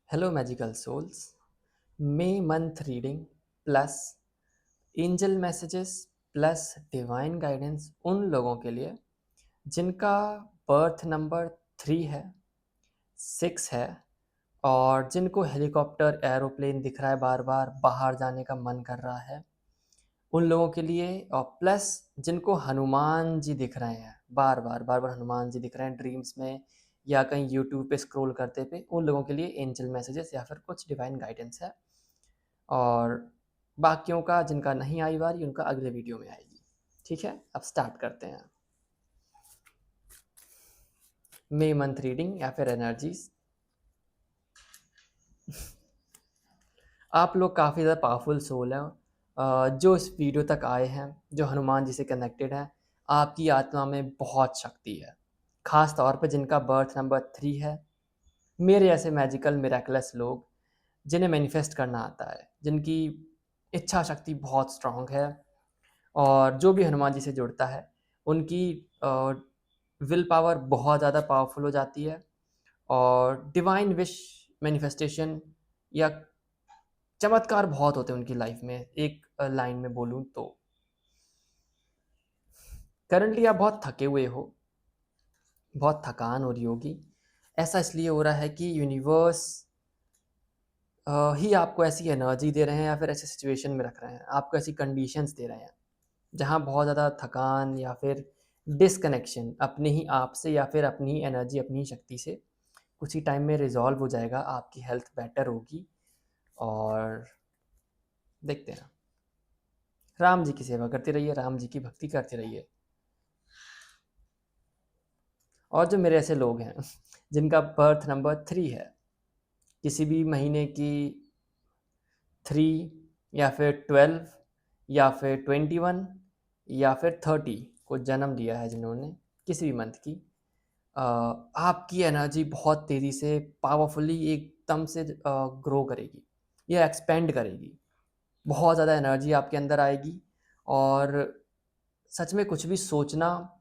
Hello magical souls. May month reading plus angel messages plus divine guidance उन लोगों के लिए जिनका बर्थ नंबर 3 है, 6 है और जिनको हेलीकॉप्टर एरोप्लेन दिख रहा है, बार बार बाहर जाने का मन कर रहा है उन लोगों के लिए। और प्लस जिनको हनुमान जी दिख रहे हैं, बार बार हनुमान जी दिख रहे हैं ड्रीम्स में या कहीं यूट्यूब पे स्क्रॉल करते पे, उन लोगों के लिए एंजल मैसेजेस या फिर कुछ डिवाइन गाइडेंस है। और बाकियों का जिनका नहीं आई बारी उनका अगले वीडियो में आएगी। ठीक है, अब स्टार्ट करते हैं। मे मंथ रीडिंग या फिर एनर्जीज। आप लोग काफ़ी ज़्यादा पावरफुल सोल हैं जो इस वीडियो तक आए हैं, जो हनुमान जी से कनेक्टेड हैं। आपकी आत्मा में बहुत शक्ति है, ख़ास तौर पे जिनका बर्थ नंबर 3 है। मेरे ऐसे मैजिकल मिरेकलस लोग जिन्हें मैनिफेस्ट करना आता है, जिनकी इच्छा शक्ति बहुत स्ट्रांग है और जो भी हनुमान जी से जुड़ता है उनकी विल पावर बहुत ज़्यादा पावरफुल हो जाती है और डिवाइन विश मैनिफेस्टेशन या चमत्कार बहुत होते हैं उनकी लाइफ में। एक लाइन में बोलूँ तो करंटली आप बहुत थके हुए हो, बहुत थकान हो रही होगी। ऐसा इसलिए हो रहा है कि यूनिवर्स ही आपको ऐसी एनर्जी दे रहे हैं या फिर ऐसे सिचुएशन में रख रहे हैं, आपको ऐसी कंडीशंस दे रहे हैं जहाँ बहुत ज़्यादा थकान या फिर डिसकनेक्शन अपने ही आप से या फिर अपनी ही एनर्जी, अपनी ही शक्ति से कुछ ही टाइम में रिजॉल्व हो जाएगा। आपकी हेल्थ बेटर होगी और देखते हैं। राम जी की सेवा करते रहिए, राम जी की भक्ति करते रहिए। और जो मेरे ऐसे लोग हैं जिनका बर्थ नंबर 3 है, किसी भी महीने की 3 या फिर 12 या फिर 21 या फिर 30 को जन्म लिया है जिन्होंने, किसी भी मंथ की, आपकी एनर्जी बहुत तेज़ी से पावरफुली एकदम से ग्रो करेगी या एक्सपेंड करेगी। बहुत ज़्यादा एनर्जी आपके अंदर आएगी और सच में कुछ भी सोचना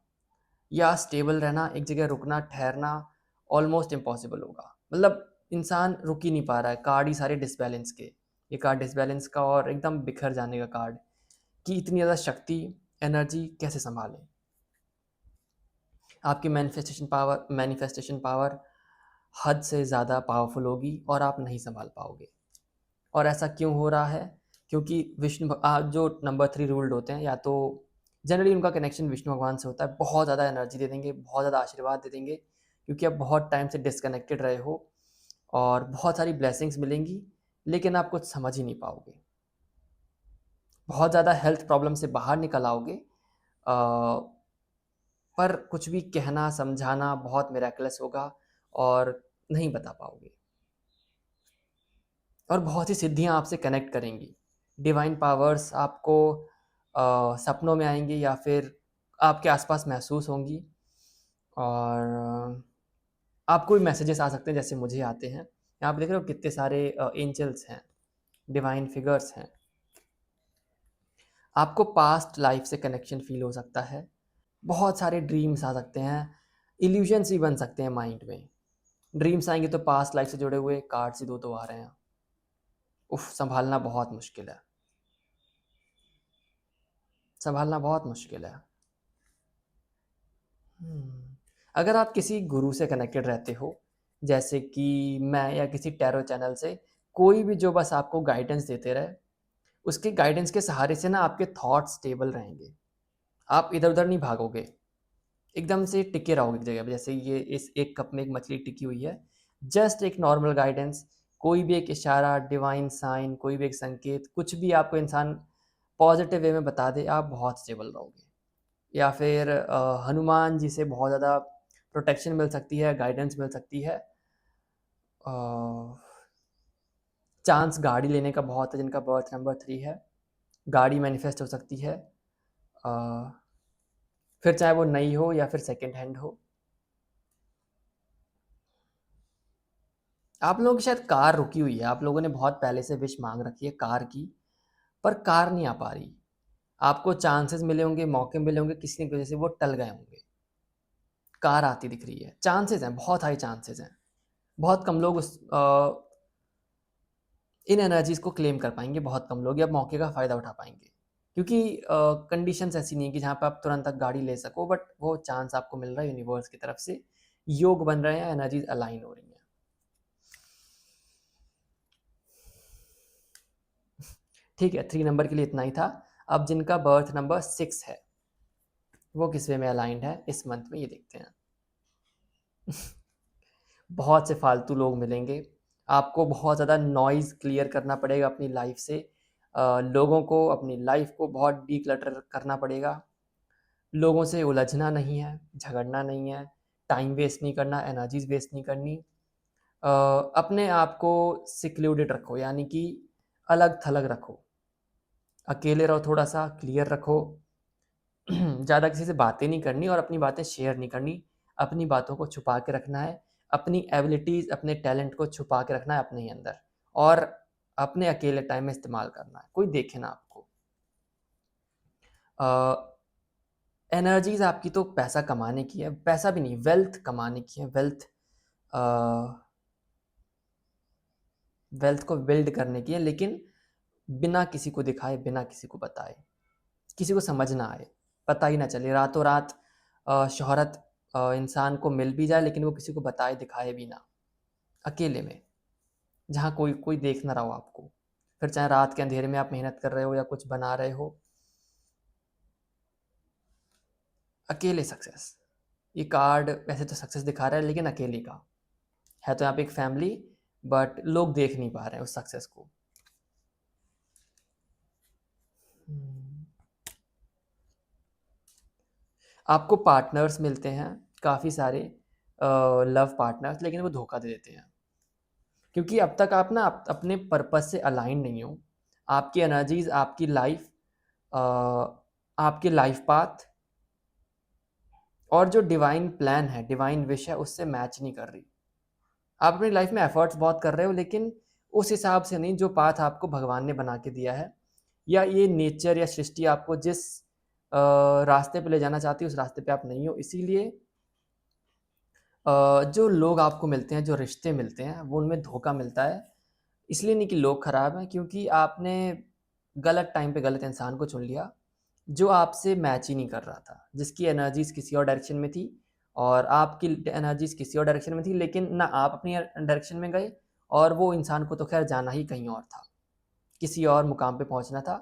या स्टेबल रहना, एक जगह रुकना, ठहरना ऑलमोस्ट इम्पॉसिबल होगा। मतलब इंसान रुक ही नहीं पा रहा है। कार्ड ही सारे डिसबैलेंस के, ये कार्ड डिसबैलेंस का और एकदम बिखर जाने का कार्ड, कि इतनी ज़्यादा शक्ति, एनर्जी कैसे सँभालें। आपकी मैनिफेस्टेशन पावर हद से ज़्यादा पावरफुल होगी और आप नहीं सँभाल पाओगे। और ऐसा क्यों हो रहा है? क्योंकि जो नंबर 3 रूल्ड होते हैं, या तो जनरली उनका कनेक्शन विष्णु भगवान से होता है। बहुत ज़्यादा एनर्जी दे देंगे, बहुत ज़्यादा आशीर्वाद दे देंगे, क्योंकि आप बहुत टाइम से डिस्कनेक्टेड रहे हो और बहुत सारी ब्लेसिंग्स मिलेंगी, लेकिन आप कुछ समझ ही नहीं पाओगे। बहुत ज़्यादा हेल्थ प्रॉब्लम से बाहर निकल आओगे, पर कुछ भी कहना, समझाना बहुत मिरेकलस होगा और नहीं बता पाओगे। और बहुत सी सिद्धियाँ आपसे कनेक्ट करेंगी। डिवाइन पावर्स आपको सपनों में आएँगी या फिर आपके आसपास महसूस होंगी और आपको भी मैसेजेस आ सकते हैं जैसे मुझे आते हैं। यहाँ पे देख रहे हो कितने सारे एंजल्स हैं, डिवाइन फिगर्स हैं। आपको पास्ट लाइफ से कनेक्शन फ़ील हो सकता है। बहुत सारे ड्रीम्स आ सकते हैं, इल्यूजन्स भी बन सकते हैं माइंड में। ड्रीम्स आएँगे तो पास्ट लाइफ से जुड़े हुए कार्ड्स ही 2-2 आ रहे हैं। उफ़! सँभालना बहुत मुश्किल है, सँभालना बहुत मुश्किल है। अगर आप किसी गुरु से कनेक्टेड रहते हो, जैसे कि मैं या किसी टैरो चैनल से, कोई भी जो बस आपको गाइडेंस देते रहे, उसके गाइडेंस के सहारे से ना आपके थॉट्स स्टेबल रहेंगे। आप इधर-उधर नहीं भागोगे, एकदम से टिके रहोगे एक जगह पे। जैसे ये इस एक कप में एक मछली टिकी हुई है, जस्ट एक नॉर्मल गाइडेंस, कोई भी एक इशारा, डिवाइन साइन, कोई भी एक संकेत, कुछ भी आपको इंसान पॉजिटिव वे में बता दे, आप बहुत स्टेबल रहोगे। या फिर हनुमान जी से बहुत ज़्यादा प्रोटेक्शन मिल सकती है, गाइडेंस मिल सकती है। अ, चांस गाड़ी लेने का बहुत है जिनका बर्थ नंबर 3 है, गाड़ी मैनिफेस्ट हो सकती है। अ, फिर चाहे वो नई हो या फिर सेकंड हैंड हो। आप लोगों की शायद कार रुकी हुई है, आप लोगों ने बहुत पहले से विश माँग रखी है कार की, पर कार नहीं आ पा रही। आपको चांसेस मिले होंगे, मौके मिले होंगे, किसी की वजह से वो टल गए होंगे। कार आती दिख रही है, चांसेस हैं, बहुत हाई चांसेस हैं। बहुत कम लोग उस इन एनर्जीज़ को क्लेम कर पाएँगे बहुत कम लोग या मौके का फ़ायदा उठा पाएँगे। क्योंकि कंडीशंस ऐसी नहीं है कि जहाँ पे आप तुरंत तक गाड़ी ले सको, बट वो चांस आपको मिल रहा है यूनिवर्स की तरफ से, योग बन रहे हैं, एनर्जीज़ अलाइन हो रही हैं। ठीक है, 3 नंबर के लिए इतना ही था। अब जिनका बर्थ नंबर 6 है, वो किस वे में अलाइन्ड है इस मंथ में, ये देखते हैं। बहुत से फालतू लोग मिलेंगे, आपको बहुत ज़्यादा नॉइज़ क्लियर करना पड़ेगा अपनी लाइफ से, लोगों को, अपनी लाइफ को बहुत डिक्लटर करना पड़ेगा। लोगों से उलझना नहीं है, झगड़ना नहीं है, टाइम वेस्ट नहीं करना, एनर्जीज़ वेस्ट नहीं करनी। अपने आप को सिक्लूडेड रखो, यानी कि अलग-थलग रखो। अकेले रहो, थोड़ा-सा क्लियर रखो। ज़्यादा किसी से बातें नहीं करनी और अपनी बातें शेयर नहीं करनी। अपनी बातों को छुपा के रखना है। अपनी एबिलिटीज़, अपने टैलेंट को छुपा के रखना है अपने ही अंदर और अपने अकेले टाइम में इस्तेमाल करना है, कोई देखे ना आपको। एनर्जीज़ आपकी तो पैसा कमाने की है, पैसा भी नहीं, वेल्थ कमाने की है, अ, वेल्थ को बिल्ड करने की है, लेकिन बिना किसी को दिखाए, बिना किसी को बताए, किसी को समझ ना आए, पता ही ना चले। रातों रात शोहरत इंसान को मिल भी जाए, लेकिन वो किसी को बताए, दिखाए भी ना, अकेले में, जहाँ कोई कोई देख ना रहा हो आपको। फिर चाहे रात के अंधेरे में आप मेहनत कर रहे हो या कुछ बना रहे हो, अकेले सक्सेस। ये कार्ड वैसे तो सक्सेस दिखा रहा है, लेकिन अकेले का है। तो यहाँ पे एक फैमिली, बट लोग देख नहीं पा रहे हैं उस सक्सेस को। आपको पार्टनर्स मिलते हैं काफ़ी सारे, लव पार्टनर्स, लेकिन वो धोखा दे देते हैं, क्योंकि अब तक आप ना अपने पर्पस से अलाइन नहीं हो। आपकी एनर्जीज, आपकी लाइफ, आपके लाइफ पाथ और जो डिवाइन प्लान है, डिवाइन विश है, उससे मैच नहीं कर रही। आप अपनी लाइफ में एफर्ट्स बहुत कर रहे हो, लेकिन उस हिसाब से नहीं जो पाथ आपको भगवान ने बना के दिया है, या ये नेचर या सृष्टि आपको जिस रास्ते पे ले जाना चाहती है, उस रास्ते पे आप नहीं हो। इसीलिए जो लोग आपको मिलते हैं, जो रिश्ते मिलते हैं, वो उनमें धोखा मिलता है। इसलिए नहीं कि लोग ख़राब हैं, क्योंकि आपने गलत टाइम पे गलत इंसान को चुन लिया, जो आपसे मैच ही नहीं कर रहा था, जिसकी एनर्जीज़ किसी और डायरेक्शन में थी और आपकी एनर्जीज़ किसी और डायरेक्शन में थी, लेकिन ना आप अपनी डायरेक्शन में गए और वो इंसान को तो खैर जाना ही कहीं और था, किसी और मुकाम पे पहुँचना था।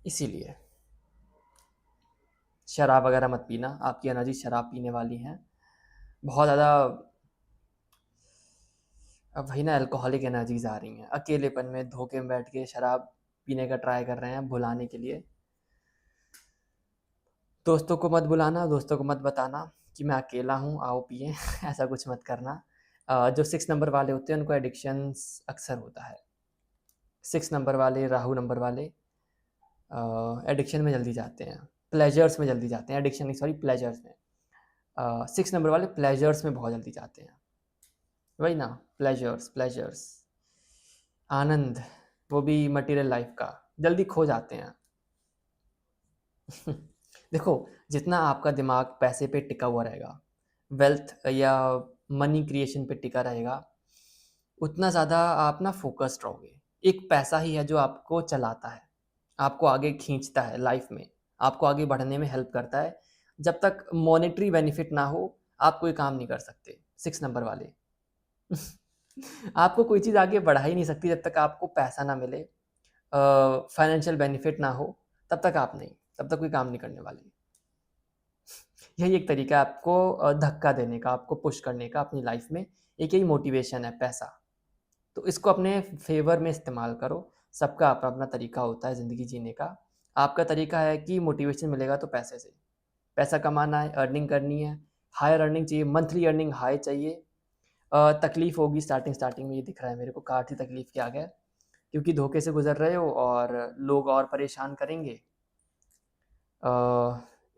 इसीलिए शराब वगैरह मत पीना, आपकी एनर्जी शराब पीने वाली हैं। बहुत ज़्यादा अब वही ना, अल्कोहलिक एनर्जीज़ आ रही हैं, अकेलेपन में धोखे में बैठ के शराब पीने का ट्राई कर रहे हैं भुलाने के लिए। दोस्तों को मत बुलाना, दोस्तों को मत बताना कि मैं अकेला हूँ, आओ पिएँ। ऐसा कुछ मत करना। जो 6 नंबर वाले होते हैं उनको एडिक्शंस अक्सर होता है। 6 नंबर वाले, राहु नंबर वाले एडिक्शन में जल्दी जाते हैं, प्लेजर्स में जल्दी जाते हैं, एडिक्शन नहीं, सॉरी, प्लेजर्स में। 6 नंबर वाले प्लेजर्स में बहुत जल्दी जाते हैं। वही ना, प्लेजर्स, प्लेजर्स, आनंद, वो भी मटेरियल लाइफ का, जल्दी खो जाते हैं। देखो, जितना आपका दिमाग पैसे पे टिका हुआ रहेगा, वेल्थ या मनी क्रिएशन पे टिका रहेगा, उतना ज़्यादा आप ना फोकस्ड रहोगे। एक पैसा ही है जो आपको चलाता है, आपको आगे खींचता है लाइफ में, आपको आगे बढ़ने में हेल्प करता है। जब तक मॉनेटरी बेनिफिट ना हो, आप कोई काम नहीं कर सकते। 6 नंबर वाले आपको कोई चीज़ आगे बढ़ा ही नहीं सकती जब तक आपको पैसा ना मिले, फाइनेंशियल बेनिफिट ना हो, तब तक आप नहीं, तब तक कोई काम नहीं करने वाले। यही एक तरीका है आपको धक्का देने का, आपको पुश करने का अपनी लाइफ में। एक यही मोटिवेशन है, पैसा। तो इसको अपने फेवर में इस्तेमाल करो। सबका अपना-अपना तरीका होता है ज़िंदगी जीने का। आपका तरीका है कि मोटिवेशन मिलेगा तो पैसे से। पैसा कमाना है, अर्निंग करनी है, हायर अर्निंग चाहिए, मंथली अर्निंग हाई चाहिए। तकलीफ़ होगी स्टार्टिंग में, ये दिख रहा है मेरे को, काफ़ी तकलीफ़ के आ गए, क्योंकि धोखे से गुज़र रहे हो और लोग और परेशान करेंगे।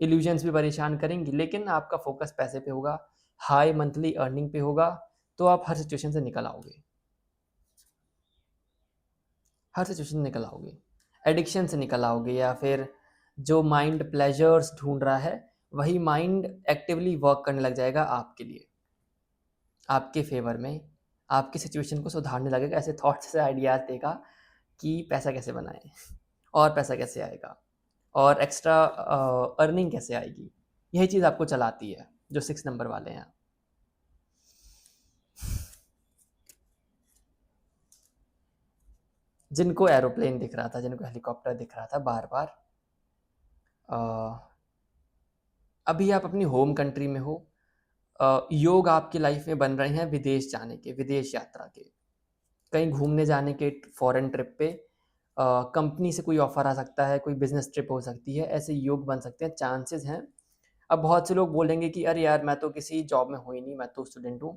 इल्यूजन्स भी परेशान करेंगी, लेकिन आपका फोकस पैसे पे होगा, हाई मंथली अर्निंग पे होगा, तो आप हर सिचुएशन से निकल आओगे। हर सिचुएशन से निकल आओगे, एडिक्शन से निकल आओगे, या फिर जो माइंड प्लेजर्स ढूंढ रहा है, वही माइंड एक्टिवली वर्क करने लग जाएगा आपके लिए, आपके फेवर में, आपकी सिचुएशन को सुधारने लगेगा, ऐसे थॉट्स से आइडियाज़ देगा कि पैसा कैसे बनाएँ और पैसा कैसे आएगा और एक्स्ट्रा अर्निंग कैसे आएगी। यही चीज़ आपको चलाती है, जो 6 नंबर वाले हैं। जिनको एरोप्लेन दिख रहा था, जिनको हेलीकॉप्टर दिख रहा था बार-बार, अभी आप अपनी होम कंट्री में हो, योग आपकी लाइफ में बन रहे हैं विदेश जाने के, विदेश यात्रा के, कहीं घूमने जाने के, फॉरेन ट्रिप पे, कंपनी से कोई ऑफर आ सकता है, कोई बिजनेस ट्रिप हो सकती है, ऐसे योग बन सकते हैं, चांसेस हैं। अब बहुत से लोग बोलेंगे कि अरे यार मैं तो किसी जॉब में हूँ ही नहीं, मैं तो स्टूडेंट हूँ।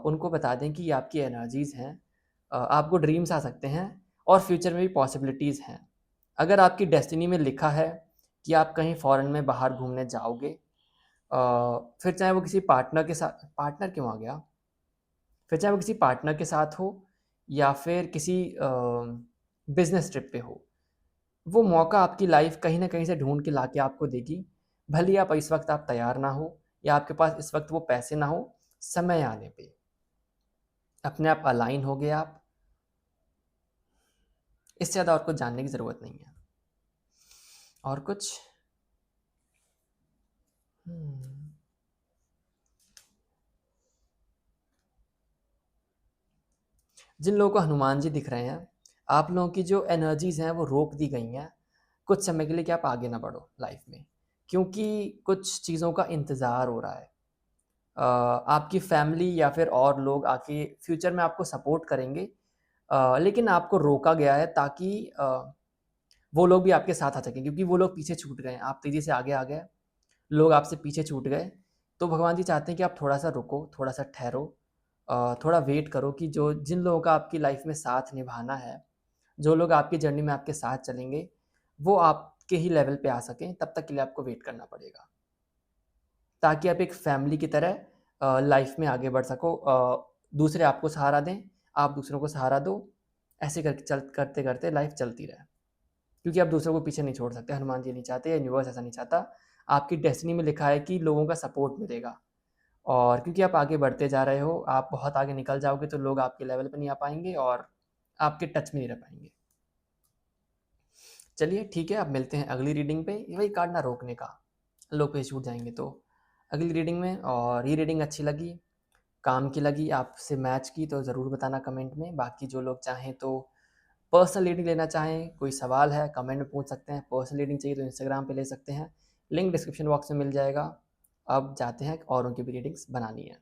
उनको बता दें कि ये आपकी एनर्जीज़ हैं, आपको ड्रीम्स आ सकते हैं और फ्यूचर में भी पॉसिबिलिटीज़ हैं। अगर आपकी डेस्टिनी में लिखा है कि आप कहीं फ़ॉरेन में बाहर घूमने जाओगे, फिर चाहे वो किसी पार्टनर के साथ, पार्टनर क्यों आ गया? फिर चाहे वो किसी पार्टनर के साथ हो या फिर किसी बिज़नेस ट्रिप पे हो, वो मौका आपकी लाइफ कहीं न कहीं से ढूँढ के लाके आपको देगी। भले ही आप इस वक़्त आप तैयार ना हो या आपके पास इस वक़्त वो पैसे ना हो, समय आने पे अपने आप अलाइन होगे आप। इससे ज़्यादा और कुछ जानने की ज़रूरत नहीं है। और कुछ? हुँ। जिन लोगों को हनुमान जी दिख रहे हैं, आप लोगों की जो एनर्जीज़ हैं वो रोक दी गई हैं, कुछ समय के लिए कि आप आगे ना बढ़ो लाइफ में। क्योंकि कुछ चीज़ों का इंतज़ार हो रहा है। आपकी फैमिली या फिर और लोग आके फ्यूचर में आपको सपोर्ट करेंगे, लेकिन आपको रोका गया है ताकि वो लोग भी आपके साथ आ सकें, क्योंकि वो लोग पीछे छूट गए हैं, आप तेज़ी से आगे आ गए, लोग आपसे पीछे छूट गए। तो भगवान जी चाहते हैं कि आप थोड़ा-सा रुको, थोड़ा-सा ठहरो, थोड़ा वेट करो कि जो जिन लोगों का आपकी लाइफ में साथ निभाना है, जो लोग आपकी जर्नी में आपके साथ चलेंगे, वो आपके ही लेवल पे आ सकें, तब तक के लिए आपको वेट करना पड़ेगा। ताकि आप एक फैमिली की तरह लाइफ में आगे बढ़ सको, दूसरे आपको सहारा दें, आप दूसरों को सहारा दो, ऐसे करके करते-करते लाइफ चलती रहे। क्योंकि आप दूसरों को पीछे नहीं छोड़ सकते, हनुमान जी नहीं चाहते या यूनिवर्स ऐसा नहीं चाहता। आपकी डेस्टिनी में लिखा है कि लोगों का सपोर्ट मिलेगा, और क्योंकि आप आगे बढ़ते जा रहे हो, आप बहुत आगे निकल जाओगे तो लोग आपके लेवल पे नहीं आ पाएँगे और आपके टच में नहीं रह पाएँगे। चलिए ठीक है, अब मिलते हैं अगली रीडिंग पे, वही कार्ड ना रोकने का, लोग पीछे छूट जाएँगे तो। अगली रीडिंग में, और ये रीडिंग अच्छी लगी, काम की लगी, आपसे मैच की तो ज़रूर बताना कमेंट में। बाकी जो लोग चाहें तो पर्सनल रीडिंग लेना चाहें, कोई सवाल है कमेंट में पूछ सकते हैं, पर्सनल रीडिंग चाहिए तो इंस्टाग्राम पे ले सकते हैं, लिंक डिस्क्रिप्शन बॉक्स में मिल जाएगा। अब जाते हैं, औरों की भी रीडिंग्स बनानी है।